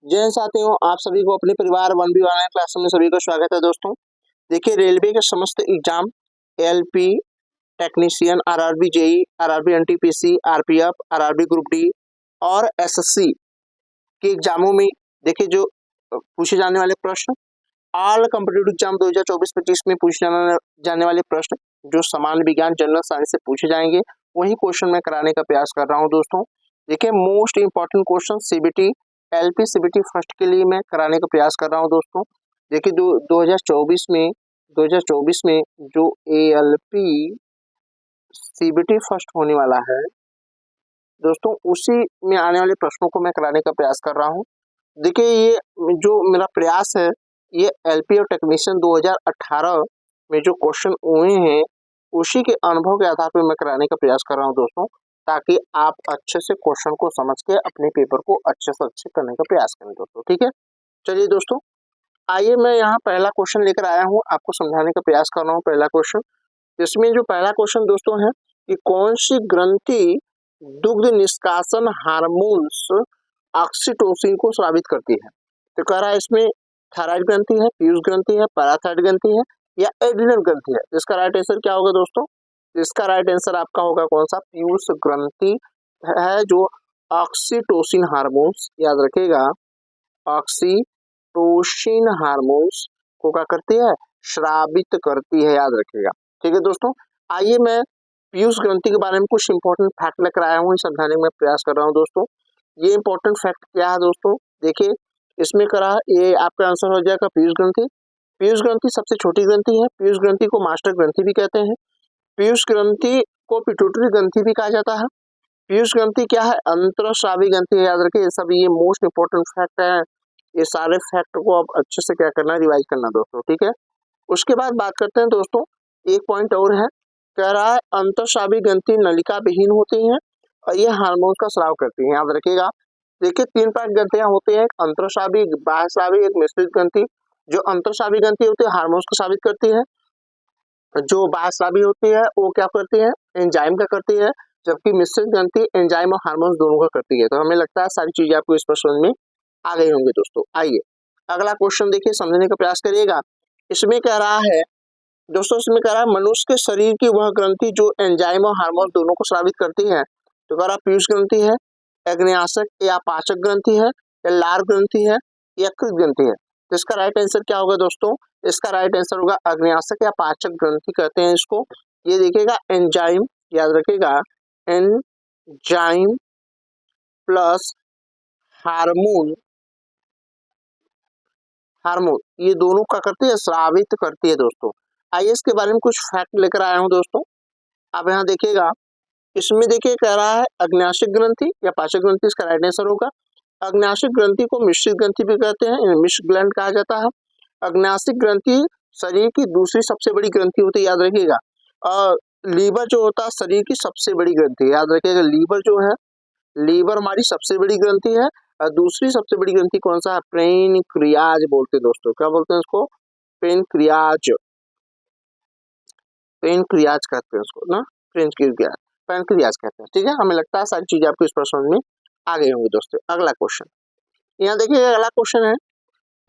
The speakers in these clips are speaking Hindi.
जय हिंद साथियों, आप सभी को अपने परिवार वन बी ऑनलाइन क्लास में सभी का स्वागत है दोस्तों। देखिए, रेलवे के समस्त exam LP, technician, RRB JE, RRB NTPC, RPF, RRB group D और एसएससी के एग्जामों में देखिए जो पूछे जाने वाले प्रश्न, ऑल कॉम्पिटिटिव एग्जाम 2024-25 में पूछे जाने वाले प्रश्न जो सामान्य विज्ञान जनरल साइंस से पूछे जाएंगे, वही क्वेश्चन मैं कराने का प्रयास कर रहा हूँ दोस्तों। देखिए, most important question CBT LP CBT first के लिए मैं कराने का प्रयास कर रहा हूँ दोस्तों। देखिए, 2024 में जो एएलपी सीबीटी फर्स्ट होने वाला है दोस्तों, उसी में आने वाले प्रश्नों को मैं कराने का प्रयास कर रहा हूँ। देखिए, ये जो मेरा प्रयास है, ये एलपी और टेक्नीशियन 2018 में जो क्वेश्चन हुए हैं, उसी के अनुभव के आधार पर मैं कराने का प्रयास कर रहा हूँ दोस्तों, ताकि आप अच्छे से क्वेश्चन को समझ के अपने पेपर को अच्छे से अच्छे करने का प्रयास करें दोस्तों। ठीक है, चलिए दोस्तों, आइए मैं यहाँ पहला क्वेश्चन लेकर आया हूँ, आपको समझाने का प्रयास कर रहा हूँ। पहला क्वेश्चन, इसमें जो पहला क्वेश्चन दोस्तों है कि कौन सी ग्रंथि दुग्ध निष्कासन हार्मोन्स ऑक्सीटोसिन को स्रावित करती है। तो कह रहा है इसमें थायराइड ग्रंथि है, पीयूष ग्रंथि है, पैराथाइड ग्रंथि है या एड्रिनल ग्रंथि है। इसका राइट आंसर क्या होगा दोस्तों? इसका राइट आंसर आपका होगा कौन सा? पीयूष ग्रंथि है, जो ऑक्सीटोसिन हार्मोन्स, याद रखिएगा, ऑक्सीटोसिन हार्मोन्स को क्या करती है? स्रावित करती है, याद रखिएगा। ठीक है दोस्तों, आइए मैं पीयूष ग्रंथि के बारे में कुछ इंपॉर्टेंट फैक्ट लेकर आया हूँ, समझाने में प्रयास कर रहा हूँ दोस्तों। ये इंपॉर्टेंट फैक्ट क्या है दोस्तों? देखिए, इसमें करा ये आपका आंसर हो जाएगा पीयूष ग्रंथि। पीयूष ग्रंथि सबसे छोटी ग्रंथि है। पीयूष ग्रंथि को मास्टर ग्रंथि भी कहते हैं। पीयूष ग्रंथि को पिट्यूटरी ग्रंथि भी कहा जाता है। पीयूष ग्रंथि क्या है? अंतरस्रावी ग्रंथि है, याद रखिए। ये सब ये मोस्ट इंपॉर्टेंट फैक्ट है। ये सारे फैक्ट को आप अच्छे से क्या करना, रिवाइज करना दोस्तों। ठीक है, उसके बाद बात करते हैं दोस्तों, एक पॉइंट और है, कह रहा है अंतरस्रावी ग्रंथि नलिका विहीन होती हैं और ये हार्मोन का स्राव करती हैं, याद रखिएगा। देखिए, तीन प्रकार ग्रंथियां होती हैं, एक अंतरस्रावी, एक बाह्यस्रावी, एक मिश्रित ग्रंथि। जो अंतरस्रावी ग्रंथि होती है हार्मोन्स को स्रावित करती है, जो बाह्यस्रावी होती है वो क्या करती है? एंजाइम का करती है, जबकि मिश्रित ग्रंथि एंजाइम और हार्मोन्स दोनों का करती है। तो हमें लगता है सारी चीजें आपको इस प्रश्न में आ गई होंगी दोस्तों। आइए अगला क्वेश्चन देखिए, समझने का प्रयास करिएगा। इसमें कह रहा है दोस्तों, इसमें कह रहा है मनुष्य के शरीर की वह ग्रंथि जो एंजाइम और हार्मोन दोनों को स्रावित करती है। तो कह रहा पीयूष ग्रंथि है, अग्न्याशक या पाचक ग्रंथि है, या लार ग्रंथि है, या कृत ग्रंथि है। तो इसका राइट आंसर क्या होगा दोस्तों? इसका राइट आंसर होगा अग्न्याशक या पाचक ग्रंथि कहते हैं इसको। ये देखिएगा एंजाइम, याद रखिएगा, एंजाइम प्लस हार्मोन, हार्मोन ये दोनों क्या करती है? स्रावित करती है दोस्तों। आइए इसके बारे में कुछ फैक्ट लेकर आया हूं दोस्तों। आप यहाँ देखिएगा, इसमें देखिए कह रहा है अग्न्याशक ग्रंथि या पाचक ग्रंथि, इसका राइट आंसर होगा। अग्न्याशक ग्रंथि को मिश्रित ग्रंथि भी कहते हैं, मिश्र ग्लैंड कहा जाता है। अग्न्याशक ग्रंथि शरीर की दूसरी सबसे बड़ी ग्रंथि होती है, याद रखिएगा। और लीवर जो होता है शरीर की सबसे बड़ी ग्रंथि है, याद रखिएगा। लीवर जो है, लीवर हमारी सबसे बड़ी ग्रंथि है। और दूसरी सबसे बड़ी ग्रंथि कौन सा है? पेनक्रियाज बोलते हैं दोस्तों। क्या बोलते हैं इसको? पेनक्रियाज, पेनक्रियाज कहते हैं उसको ना, पेनक्रियाज, पेनक्रियाज कहते हैं। ठीक है, हमें लगता है सारी चीजें आपको इस प्रश्न में आ गई होंगी दोस्तों। अगला क्वेश्चन, यहाँ देखिए अगला क्वेश्चन है,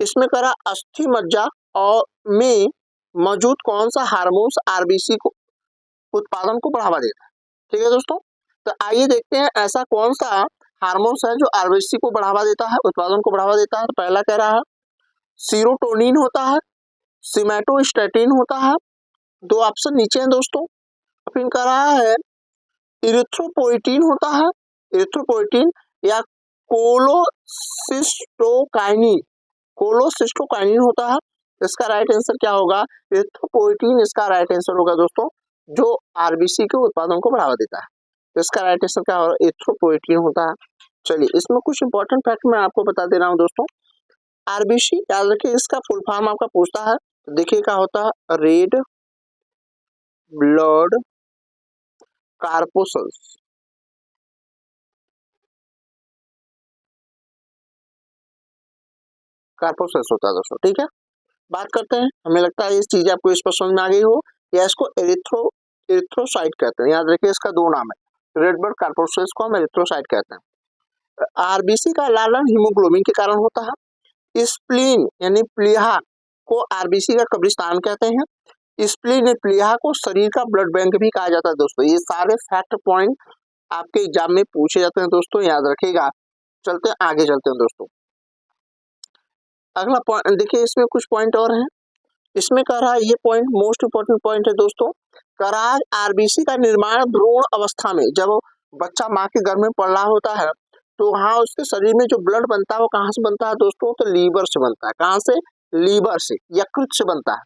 इसमें करा अस्थि मज्जा और में मौजूद कौन सा हार्मोन्स आरबीसी को उत्पादन को बढ़ावा देता है। ठीक है दोस्तों, तो आइए देखते हैं ऐसा कौन सा हार्मोन्स है जो आरबीसी को बढ़ावा देता है, उत्पादन को बढ़ावा देता है। तो पहला कह रहा है सीरोटोनिन होता है, सिमेटोस्टेटिन होता है, दो ऑप्शन नीचे हैं दोस्तों। फिर कह रहा है इरिथ्रोपोइटिन होता है, इरिथ्रोपोइटिन, या कोलोसिस्टोकाइनिन, कोलोसिस्टोकाइनिन होता है। इसका राइट आंसर क्या होगा? इरिथ्रोपोइटिन इसका राइट आंसर होगा दोस्तों, जो आरबीसी के उत्पादन को बढ़ावा देता है। तो इसका राइट आंसर क्या होगा? इरिथ्रोपोइटिन होता है। चलिए, इसमें कुछ इंपॉर्टेंट फैक्ट मैं आपको बता दे रहा हूँ दोस्तों। आरबीसी, याद रखिए, इसका फुल फॉर्म आपका पूछता है, तो देखिए क्या होता है? रेड ब्लड कार्पोसल्स, कार्पोसल्स होता है दोस्तों। ठीक है, बात करते हैं, हमें लगता है इस चीज आपको इस पर समझ में आ गई हो, या इसको एरिथ्रोसाइट कहते हैं। याद रखिए, इसका दो नाम है, रेड ब्लड कार्पोसल्स को हम एरिथ्रोसाइट कहते हैं। आरबीसी का लालन हीमोग्लोबिन के कारण होता है। स्प्लीन यानी प्लीहा को आरबीसी का कब्रिस्तान कहते हैं। स्प्लीन या प्लीहा को शरीर का ब्लड बैंक भी कहा जाता है दोस्तों। ये सारे फैक्ट पॉइंट आपके एग्जाम में पूछे जाते हैं दोस्तों, याद रखिएगा। चलते हैं आगे, चलते हैं दोस्तों। अगला पॉइंट देखिए, इसमें कुछ पॉइंट और हैं। इसमें कह रहा है, ये पॉइंट मोस्ट इंपोर्टेंट पॉइंट है दोस्तों। कह रहा है आरबीसी का निर्माण भ्रूण अवस्था में, जब बच्चा माँ के गर्भ में पड़ रहा होता है तो वहाँ उसके शरीर में जो ब्लड बनता है वो कहाँ से बनता है दोस्तों? तो लीवर से बनता है। कहाँ से? लीवर से, यकृत से बनता है।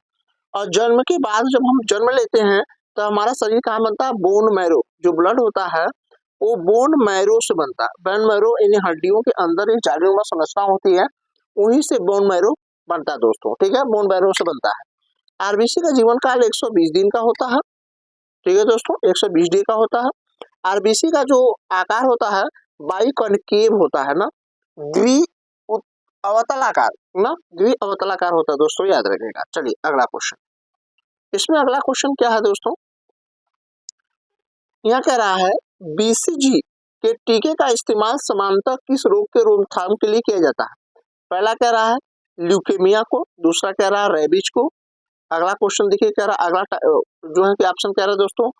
और जन्म के बाद जब हम जन्म लेते हैं तो हमारा शरीर कहाँ बनता है? बोन मैरो, जो ब्लड होता है वो बोन मैरो से बनता है। बोन मैरो इन हड्डियों के अंदर एक जालीनुमा संरचना होती है, उन्हीं से बोन मैरो बनता है दोस्तों। ठीक है, बोन मैरो से बनता है। आरबीसी का जीवन काल 120 दिन का होता है। ठीक है दोस्तों, 120 दिन का होता है। आरबीसी का जो आकार होता है बाइकॉन्केव होता है ना, द्वि अवतलाकार ना, द्वि अवतलाकार होता है दोस्तों, याद रखिएगा। चलिए अगला क्वेश्चन। इसमें अगला क्वेश्चन क्या है दोस्तों? यह कह रहा है बीसीजी के टीके का इस्तेमाल समानतः किस रोग के रोकथाम के लिए किया जाता है? पहला कह रहा है ल्यूकेमिया को, दूसरा कह रहा है रेबीज को। अगला क्वेश्चन देखिए, कह रहा है अगला जो है कि ऑप्शन कह रहा है दोस्तों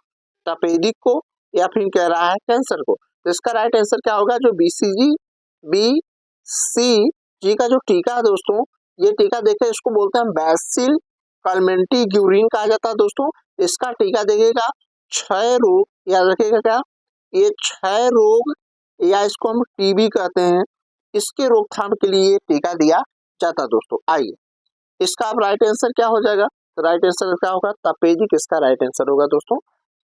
तपेदिक को, या फिर कह रहा है कैंसर को। तो इसका राइट आंसर क्या होगा? जो बीसीजी बीसीजी का जो टीका है दोस्तों, ये टीका देखिए, इसको बोलते हैं बैसिल कलमेंटीग्यूरिन कहा जाता है दोस्तों। इसका टीका देखिएगा क्षय रोग, याद रखिएगा क्या, ये क्षय रोग या इसको हम टीबी कहते हैं, इसके रोकथाम के लिए टीका दिया जाता है दोस्तों। आइए, इसका अब राइट आंसर क्या हो जाएगा? तो राइट आंसर क्या होगा? तपेदिक इसका राइट आंसर होगा दोस्तों।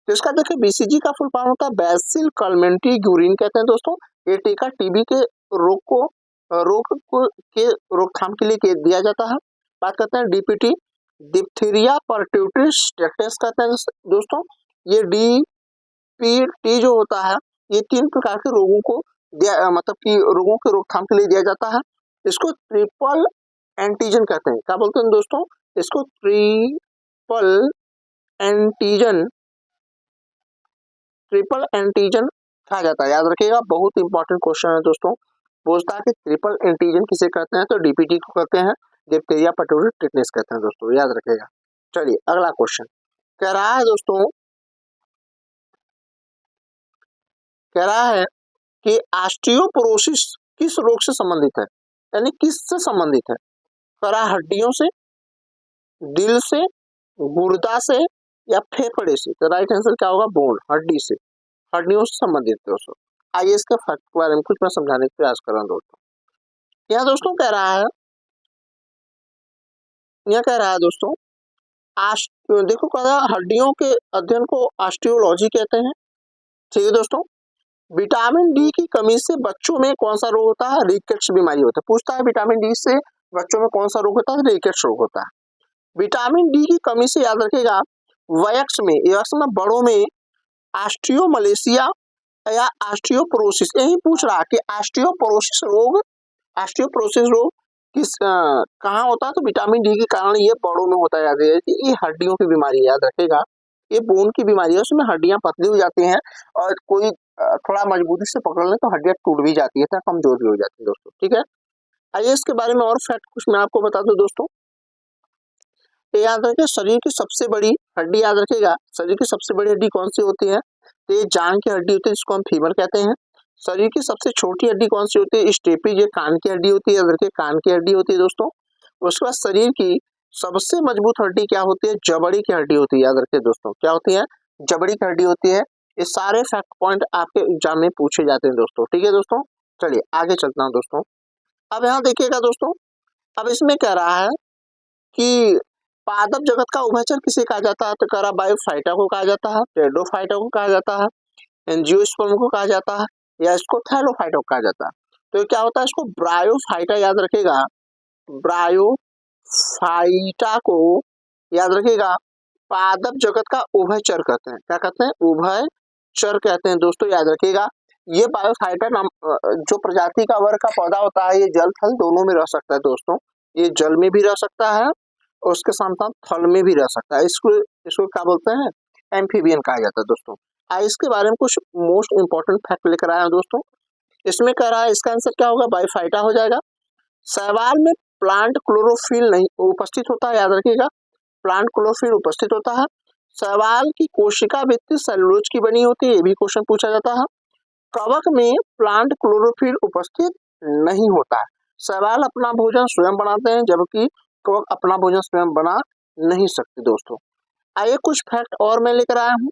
तो इसका देखिए बीसीजी का फुल फॉर्म होता है बैसिल कलमेंटीग्यूरिन कहते हैं दोस्तों। ये टीका टीबी के रोग को के रोकथाम के लिए दिया जाता है। बात करते हैं डीपीटी, डिप्थीरिया परट्यूटिस टेक्टस कहते हैं दोस्तों। ये डीपीटी जो होता है ये 3 प्रकार के रोगों को मतलब कि रोगों के रोकथाम के लिए दिया जाता है। इसको ट्रिपल एंटीजन कहते हैं। क्या बोलते हैं दोस्तों? इसको ट्रिपल एंटीजन कहा जाता है, याद रखिएगा। बहुत इंपॉर्टेंट क्वेश्चन है दोस्तों। पूछता है कि ट्रिपल एंटीजन किसे कहते हैं? तो डीपीटी को कहते हैं, डिप्थीरिया परट्यूटिस टेटनस कहते हैं दोस्तों, याद रखिएगा। चलिए अगला क्वेश्चन कह रहा है दोस्तों, कह रहा है कि ऑस्टियोपोरोसिस किस रोग से संबंधित है, यानी किससे संबंधित है? कह रहा है हड्डियों से, दिल से, गुर्दा से या फेफड़े से। तो राइट आंसर क्या होगा? बोन, हड्डी से, हड्डियों से संबंधित दोस्तों। आइए इसके फैक्ट के बारे में कुछ मैं समझाने का प्रयास कर रहा हूँ दोस्तों। यहाँ दोस्तों कह रहा है, यह कह रहा है दोस्तों देखो, कह रहा है हड्डियों के अध्ययन को ऑस्टियोलॉजी कहते हैं। ठीक है दोस्तों। विटामिन डी की कमी से बच्चों में कौन सा रोग होता है? रिकेट्स बीमारी होता है। पूछता है विटामिन डी से बच्चों में कौन सा रोग होता है? रिकेट्स रोग होता है। विटामिन डी की कमी से, याद रखिएगा, वयस्क में बड़ों में ऑस्टियोमलेशिया या ऑस्टियोपोरोसिस, यही पूछ रहा कि ऑस्टियोपोरोसिस रोग कहाँ होता है? तो विटामिन डी के कारण ये बड़ों में होता है। याद रखिएगा, ये हड्डियों की बीमारी है, याद रखेगा। ये बोन की बीमारी है, उसमें हड्डियां पतली हो जाती हैं और कोई थोड़ा मजबूती से पकड़ ले तो हड्डियां टूट भी जाती है, कमजोर भी हो जाती है दोस्तों। ठीक है, आइए इसके बारे में और फैक्ट कुछ मैं आपको बता दूं दोस्तों। तो याद रखिए, शरीर की सबसे बड़ी हड्डी, याद रखिएगा, शरीर की सबसे बड़ी हड्डी कौन सी होती है? तो ये जांघ की हड्डी होती है, जिसको हम फीमर कहते हैं। शरीर की सबसे छोटी हड्डी कौन सी होती है? स्टेपी, ये कान की हड्डी होती है, याद रखिए, कान की हड्डी होती है दोस्तों। उसके बाद शरीर की सबसे मजबूत हड्डी क्या होती है? जबड़ी की हड्डी होती है, याद रखिए दोस्तों। क्या होती है? जबड़ी की हड्डी होती है। ये सारे फैक्ट पॉइंट आपके एग्जाम में पूछे जाते हैं दोस्तों। ठीक है दोस्तों, चलिए आगे चलता हूँ दोस्तों। अब यहाँ देखिएगा दोस्तों, अब इसमें कह रहा है कि पादप जगत का उभयचर किसे कहा जाता है? तो कह रहा बायोफाइटा को कहा जाता है, टेरिडोफाइटा को कहा जाता है, एंजियोस्पर्म को कहा जाता है, या इसको थैलोफाइटा को कहा जाता है। तो ये क्या होता है? इसको ब्रायोफाइटा, याद रखेगा, ब्रायोफाइटा को याद रखिएगा पादप जगत का उभयचर कहते हैं। क्या कहते हैं? उभयचर कहते हैं दोस्तों, याद रखिएगा। ये बायोफाइटा नाम जो प्रजाति का वर्ग का पौधा होता है, ये जल थल दोनों में रह सकता है दोस्तों। ये जल में भी रह सकता है और उसके साथ साथ थल में भी रह सकता है। इसको क्या बोलते हैं? एम्फीबियन कहा जाता है दोस्तों। इसके बारे में कुछ मोस्ट इंपॉर्टेंट फैक्ट लेकर आए हैं दोस्तों। इसमें कह रहा है इसका आंसर क्या होगा, बायोफाइटा हो जाएगा। शैवाल में प्लांट क्लोरोफिल नहीं उपस्थित होता है, याद रखिएगा प्लांट क्लोरोफिल उपस्थित होता है। शैवाल की कोशिका भित्ति सेलुलोज की बनी होती है, ये भी क्वेश्चन पूछा जाता है। कवक में प्लांट क्लोरोफिल उपस्थित नहीं होता है। शैवाल अपना भोजन स्वयं बनाते हैं, जबकि कवक अपना भोजन स्वयं बना नहीं सकते दोस्तों। आइए कुछ फैक्ट और मैं लेकर आया हूँ।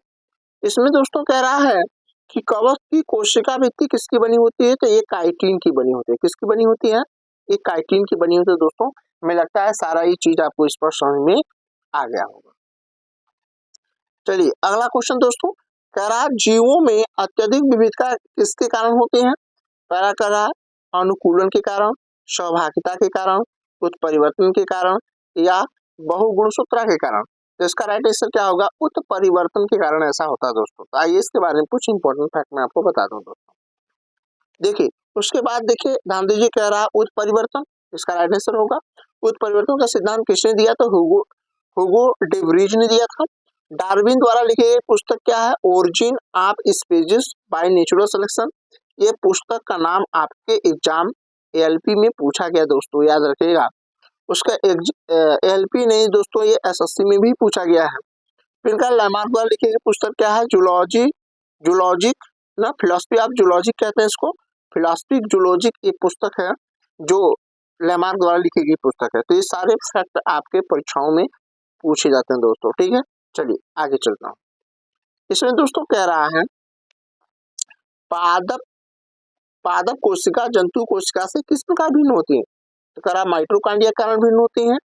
इसमें दोस्तों कह रहा है कि कवक की कोशिका भित्ति किसकी बनी होती है, तो ये काइटिन की बनी होती है। किसकी बनी होती है, ये काइटिन की बनी होती है दोस्तों। मुझे लगता है सारा ये चीज आपको इस पर समझ में आ गया होगा। चलिए अगला क्वेश्चन दोस्तों, कह रहा है जीवों में अत्यधिक विविधता किसके कारण होती है। पहला कह रहा है अनुकूलन के कारण, सौभाग्यता के कारण, उत्परिवर्तन के कारण या बहुगुणसूत्रा के कारण। तो इसका राइट आंसर क्या होगा, उत्परिवर्तन के कारण ऐसा होता है दोस्तों। तो आइए इसके बारे में कुछ इंपॉर्टेंट फैक्ट मैं आपको बता दूं दोस्तों। देखिए उसके बाद देखिए ध्यान दीजिए, कह रहा है उत्परिवर्तन, इसका राइट आंसर होगा। उत्परिवर्तन का सिद्धांत किसने दिया, तो हुगो हुगो डे व्रीज ने दिया था। डार्विन द्वारा लिखी गई पुस्तक क्या है, origin of species by natural selection. ये पुस्तक का नाम आपके एग्जाम एलपी में पूछा गया दोस्तों, याद रखिएगा। उसका एलपी नहीं दोस्तों, ये एसएससी में भी पूछा गया है। फिर इनका लेमार्क द्वारा लिखी गई पुस्तक क्या है, जूलॉजी जूलॉजिक ना फिलोसफी ऑफ जूलॉजिक कहते हैं इसको। फिलोसफी जूलॉजिक एक पुस्तक है जो लेमार्क द्वारा लिखी गई पुस्तक है। तो ये सारे फैक्ट आपके परीक्षाओं में पूछे जाते हैं दोस्तों, ठीक है। चलिए आगे चलता हूँ। इसमें दोस्तों कह रहा है पादप पादप कोशिका जंतु कोशिका से किस प्रकार भिन्न होती है। तो कह रहा माइटोकॉन्ड्रिया के कारण भिन्न होती है,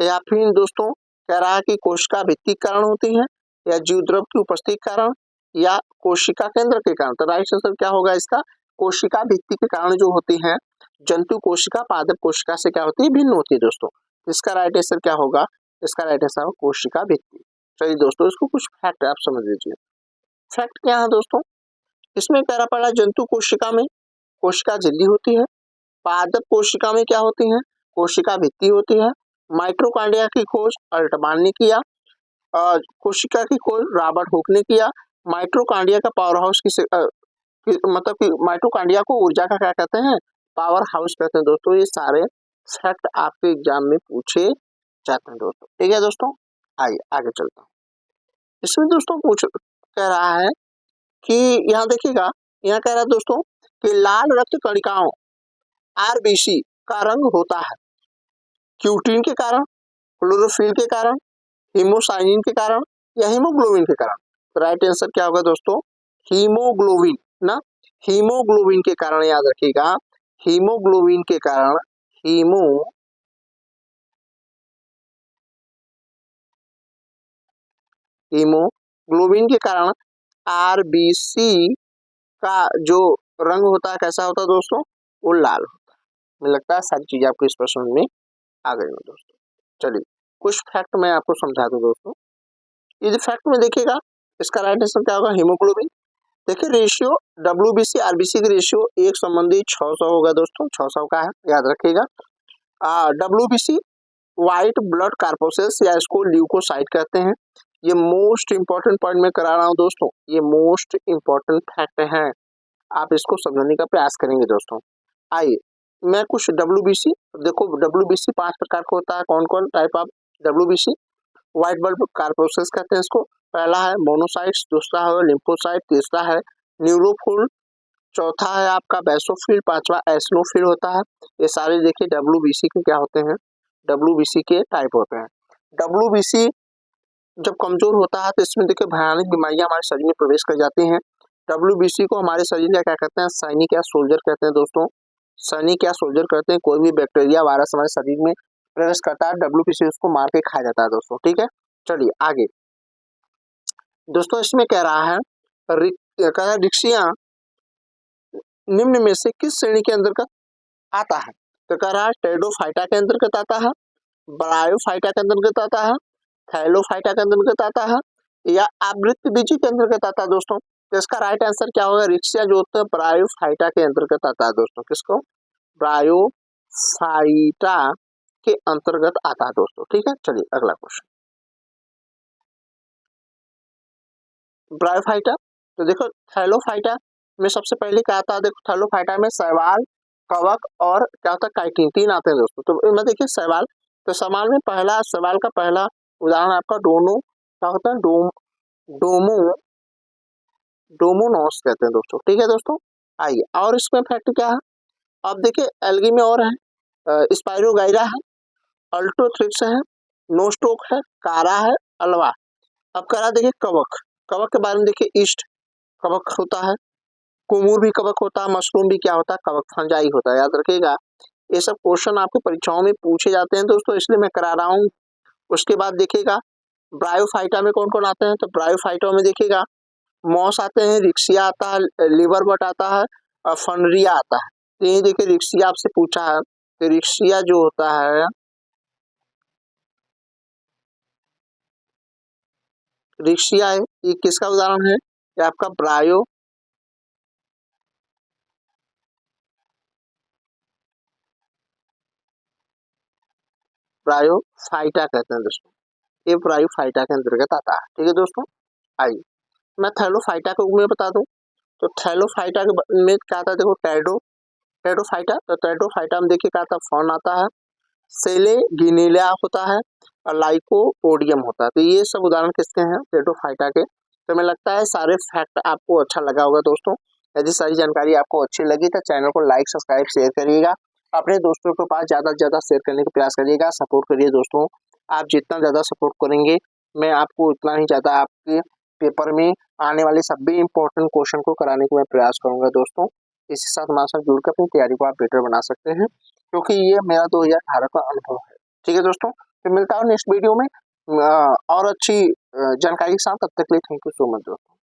या फिर दोस्तों कह रहा है कि कोशिका भित्ति के कारण होती है, या जीव द्रव की उपस्थिति के कारण, या कोशिका केंद्र के कारण। तो राइट आंसर क्या होगा इसका, कोशिका भित्ति के कारण जो होती है जंतु कोशिका पादप कोशिका से क्या होती है, भिन्न होती है दोस्तों। इसका राइट आंसर क्या होगा, इसका राइट आंसर होगा कोशिका भित्ति। चलिए दोस्तों इसको कुछ फैक्ट आप समझ लीजिए। फैक्ट क्या है दोस्तों, इसमें कह रहा पड़ा जंतु कोशिका में कोशिका झिल्ली होती है, पादप कोशिका में क्या होती है, कोशिका भित्ति होती है। माइटोकॉन्ड्रिया की खोज अल्टमान ने किया, कोशिका की खोज रॉबर्ट हुक ने किया। माइटोकॉन्ड्रिया का पावर हाउस मतलब कि माइटोकॉन्ड्रिया को ऊर्जा का क्या कहते हैं, पावर हाउस कहते हैं दोस्तों। ये सारे फैक्ट आपके एग्जाम में पूछे जाते हैं दोस्तों, ठीक है दोस्तों। आइए आगे चलता हूँ। इसमें दोस्तों पूछ कह रहा है कि यहाँ देखिएगा, यहाँ कह रहा है दोस्तों कि लाल रक्त कणिकाओं आरबीसी का रंग होता है क्यूटीन के कारण, क्लोरोफिल के कारण, हीमोसाइनिन के कारण, या हीमोग्लोबिन के कारण। तो राइट आंसर क्या होगा दोस्तों, हीमोग्लोबिन ना, हीमोग्लोबिन के कारण, याद रखिएगा हीमोग्लोबिन के कारण, हीमोग्लोबिन के कारण आरबीसी का जो रंग होता है कैसा होता है दोस्तों, वो लाल होता है। मुझे लगता है सारी चीजें आपको इस प्रश्न में आ गई हैं दोस्तों। चलिए कुछ फैक्ट मैं आपको समझा दूं दोस्तों। ये फैक्ट में देखिएगा, इसका राइट आंसर क्या होगा, हीमोग्लोबिन। देखिए रेशियो डब्ल्यूबीसी आरबीसी की रेशियो एक संबंधी 600 होगा दोस्तों, 600 का है, याद रखिएगा। डब्ल्यूबीसी व्हाइट ब्लड कार्पोसेस या इसको ल्यूकोसाइट कहते हैं। ये मोस्ट इंपॉर्टेंट पॉइंट में करा रहा हूँ दोस्तों, ये मोस्ट इंपॉर्टेंट फैक्ट है, आप इसको समझने का प्रयास करेंगे दोस्तों। आइए मैं कुछ डब्ल्यूबीसी, देखो डब्ल्यूबीसी 5 प्रकार का होता है। कौन कौन type of WBC, white blood corpuscles कहते हैं इसको। पहला है मोनोसाइट्स, दूसरा है लिम्फोसाइट, तीसरा है न्यूरोफिल, चौथा है आपका बेसोफिल, पांचवा एसिनोफिल होता है। ये सारे देखिए डब्ल्यूबीसी के क्या होते हैं, डब्ल्यूबीसी के टाइप होते हैं। डब्ल्यूबीसी जब कमजोर होता है तो इसमें देखिए भयानक बीमारियां हमारे शरीर में प्रवेश कर जाती हैं। डब्ल्यूबीसी को हमारे शरीर का क्या कहते हैं, सैनिक या सोल्जर कहते हैं दोस्तों, सैनिक या सोल्जर कहते हैं। कोई भी बैक्टीरिया वायरस हमारे शरीर में प्रवेश करता है, डब्ल्यूबीसी उसको मार के खा जाता है दोस्तों, ठीक है। चलिए आगे दोस्तों, इसमें कह रहा है रिक्सिया निम्न में से किस श्रेणी के अंतर्गत आता है। तो कह रहा है टेडोफाइटा के अंतर्गत आता है, ब्रायोफाइटा के अंतर्गत आता है, थैलोफाइटा के अंतर्गत आता है, या आवृतबीजी के अंतर्गत आता है दोस्तों। तो इसका राइट आंसर क्या होगा, रिक्सिया जो होता है ब्रायोफाइटा के अंतर्गत आता है दोस्तों। किसको, ब्रायोफाइटा के अंतर्गत आता है दोस्तों, ठीक है। चलिए अगला क्वेश्चन, ब्रायोफाइटा। तो देखो थैलोफाइटा में सबसे पहले क्या आता है, देखो थैलोफाइटा में शैवाल, कवक और क्या होता है, काइटिन, 3 आते हैं दोस्तों। तो इनमें देखिए शैवाल, तो सवाल में पहला सवाल का पहला उदाहरण आपका डोनो क्या होता है, डोमो डोमोनॉस कहते हैं दोस्तों। ठीक है दोस्तों, आइए और इसमें फैक्ट क्या है, अब देखिए एल्गी में और है, स्पाइरोगाइरा है, अल्टोथ्रिक्स है, नोस्टोक है, कारा है, अल्वा। अब करा देखिए कवक, कवक के बारे में देखिए ईस्ट कवक होता है, कुमूर भी कवक होता है, मशरूम भी क्या होता है, कवक फंजाई होता है, याद रखिएगा। ये सब क्वेश्चन आपकी परीक्षाओं में पूछे जाते हैं दोस्तों, इसलिए मैं करा रहा हूँ। उसके बाद देखिएगा ब्रायोफाइटा में कौन कौन आते हैं, तो ब्रायोफाइटा में देखिएगा मॉस आते हैं, रिक्सिया आता है, लिवर बट आता है और फनरिया आता है। तो ये देखिए रिक्सिया आपसे पूछा है, तो रिक्सिया जो होता है, रिक्सिया है, ये किसका उदाहरण है, ये आपका ब्रायोफाइटा कहते हैं दोस्तों, ये ब्रायोफाइटा के अंतर्गत आता है। ठीक है दोस्तों, आइए मैं थैलोफाइटा को में बता दूं, तो थैलोफाइटा के में क्या आता है, देखो टेडोफाइटा, तो टेडोफाइटा में देखिए क्या आता है, फॉन आता है, सेले गिनीलिया होता है और लाइकोपोडियम होता है। तो ये सब उदाहरण किसके हैं, टेडोफाइटा के। तो हमें लगता है सारे फैक्ट आपको अच्छा लगा होगा दोस्तों। यदि सारी जानकारी आपको अच्छी लगी तो चैनल को लाइक सब्सक्राइब शेयर करिएगा, अपने दोस्तों के पास ज़्यादा से ज़्यादा शेयर करने का प्रयास करिएगा, सपोर्ट करिए दोस्तों। आप जितना ज़्यादा सपोर्ट करेंगे मैं आपको उतना ही ज़्यादा आपके पेपर में आने वाले सभी इंपॉर्टेंट क्वेश्चन को कराने का मैं प्रयास करूंगा दोस्तों। इसी साथ हमारे साथ जुड़कर अपनी तैयारी को आप बेटर बना सकते हैं, क्योंकि ये मेरा 2018 का अनुभव है। ठीक है दोस्तों, तो मिलता हूँ नेक्स्ट वीडियो में और अच्छी जानकारी के साथ। तब तक के लिए थैंक यू सो मच दोस्तों।